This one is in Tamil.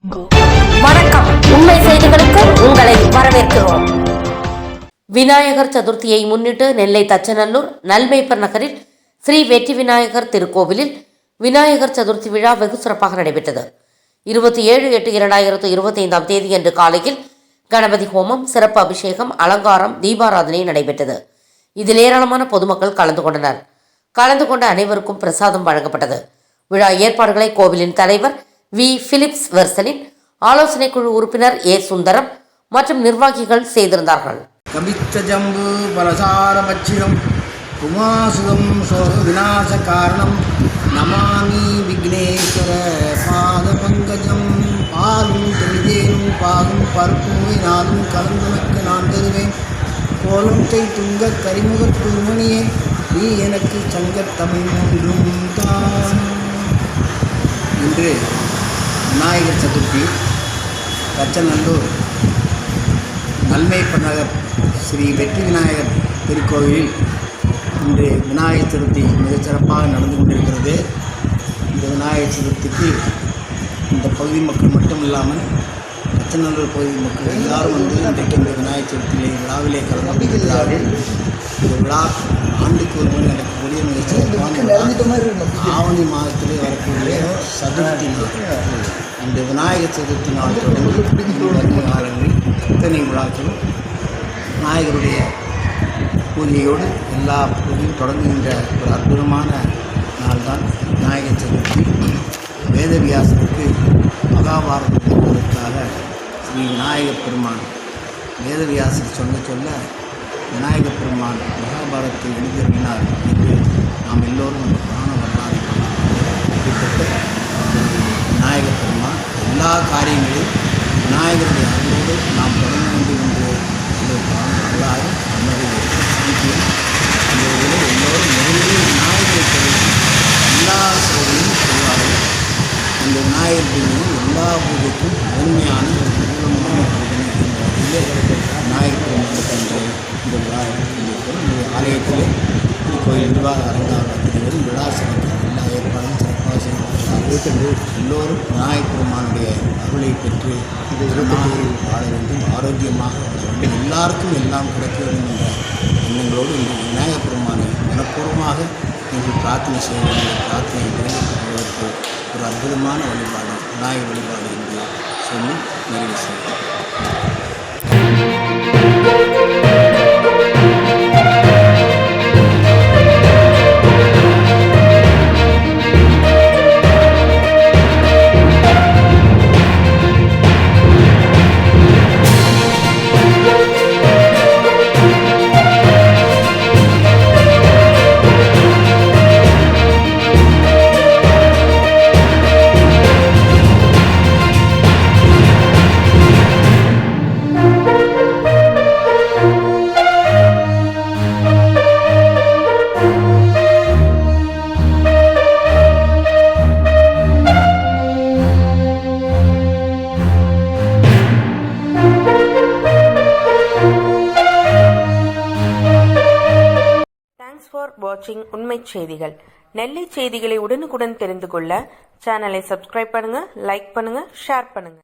வணக்கம். உண்மை செய்திகளுக்கு உங்களை வரவேற்கிறோம். விநாயகர் சதுர்த்தியை முன்னிட்டு நெல்லை தச்சநல்லூர் நல்மேப்பர் நகரில் ஸ்ரீ வெற்றி விநாயகர் திருக்கோவிலில் விநாயகர் சதுர்த்தி விழா வெகு சிறப்பாக நடைபெற்றது. 27/8/2025 தேதியன்று காலையில் கணபதி ஹோமம், சிறப்பு அபிஷேகம், அலங்காரம், தீபாராதனை நடைபெற்றது. இதில் ஏராளமான பொதுமக்கள் கலந்து கொண்டனர். கலந்து கொண்ட அனைவருக்கும் பிரசாதம் வழங்கப்பட்டது. விழா ஏற்பாடுகளை கோவிலின் தலைவர் வி. பிலிப்ஸ் வெர்சனின் ஆலோசனை குழு உறுப்பினர் ஏ. சுந்தரம் மற்றும் நிர்வாகிகள் செய்திருந்தார்கள். கபிச்சஜம்பு பலசாரபட்சியம் குமாசுகம் சோக விநாச காரணம் நமாமி விக்னேஸ்வர பாத பங்கஜம். பாலும் தெளிதேனும் பாகும் பருப்பும் நாளும் கலந்துனக்கு நான் தருவேன். கோலம் செய் துங்க கரிமுக துருமணியே நீ எனக்கு சங்கத்தமிழ் ஒன்றும் தான். இன்று விநாயகர் சதுர்த்தி தச்சநல்லூர் நல்மேப்பர் நகர் ஸ்ரீ வெற்றி விநாயகர் திருக்கோவிலில் இன்று விநாயகர் சதுர்த்தி மிகச்சிறப்பாக நடந்து கொண்டிருக்கிறது. இந்த விநாயகர் சதுர்த்திக்கு இந்த பகுதி மக்கள் மட்டும் இல்லாமல் தச்சநல்லூர் பகுதி மக்கள் எல்லாரும் இன்றைக்கு இந்த விநாயகர் சதுர்த்தியிலே விழாவிலே கலந்து கொண்டிருக்கிறார்கள். இந்த விழா ஆண்டுக்கு ஒரு முறை நடக்கக்கூடிய மிகச்சிறப்பான ஆவணி மாதத்திலே வரக்கூடிய சதுர்த்தி நாள். இந்த விநாயகர் சதுர்த்தி நாள் தொடங்கி காலங்களில் இத்தனை விழாக்களும் விநாயகருடைய பூஜையோடு எல்லா பூஜையும் தொடங்குகின்ற ஒரு அற்புதமான நாள் தான் விநாயகர் சதுர்த்தி. வேதவியாசருக்கு மகாபாரதம் என்பதற்காக ஸ்ரீ விநாயகப் பெருமான் வேதவியாசர் சொல்ல விநாயகப் பெருமான் மகாபாரதத்தை எழுதியிருந்தார் என்று நாம் எல்லோரும் அந்த புராண வரலாறு குறிப்பிட்ட விநாயகப் பெருமான் எல்லா காரியங்களையும் விநாயகருடைய அருளோடு நாம் தொடங்க வேண்டும் என்று இந்த புராண வரலாறு நம்முடைய சீக்கியம் அந்த எல்லோரும் முதலில் விநாயகரை சொல்லி எல்லா சோதனையும் செய்வார்கள். அந்த விநாயகர் எல்லா பூஜைக்கும் உண்மையான மூலமான பூஜனை என்ற வகையில் விநாயகர் பெருமானுக்கு இந்த விழா இந்த ஆலயத்திலே கோயில் நிர்வாக அரங்காவலத்தில் விழா சிறக்க எல்லா ஏற்பாடும் சிறப்பாக செய்யப்பட்டார்கள். எல்லோரும் விநாயகர் பெருமானுடைய அருளை பெற்று வாழ வேண்டும், ஆரோக்கியமாக வாழ வேண்டும், எல்லாருக்கும் எல்லாம் கிடைக்க வேண்டும் என்ற எண்ணங்களோடு இந்த விநாயகர் பெருமானை மனப்பூர்வமாக நீங்கள் பிரார்த்தனை செய்ய வேண்டிய பிரார்த்தனை நிறைவேற்றுவதற்கு ஒரு அற்புதமான வழிபாடு விநாயகர் வழிபாடு என்று சொல்லி நிறைவு செய்கிறேன். ஃபார் வாட்சிங் உண்மை செய்திகள். நெல்லை செய்திகளை உடனுக்குடன் தெரிந்து கொள்ள சேனலை சப்ஸ்கிரைப் பண்ணுங்க, லைக் பண்ணுங்க, ஷேர் பண்ணுங்க.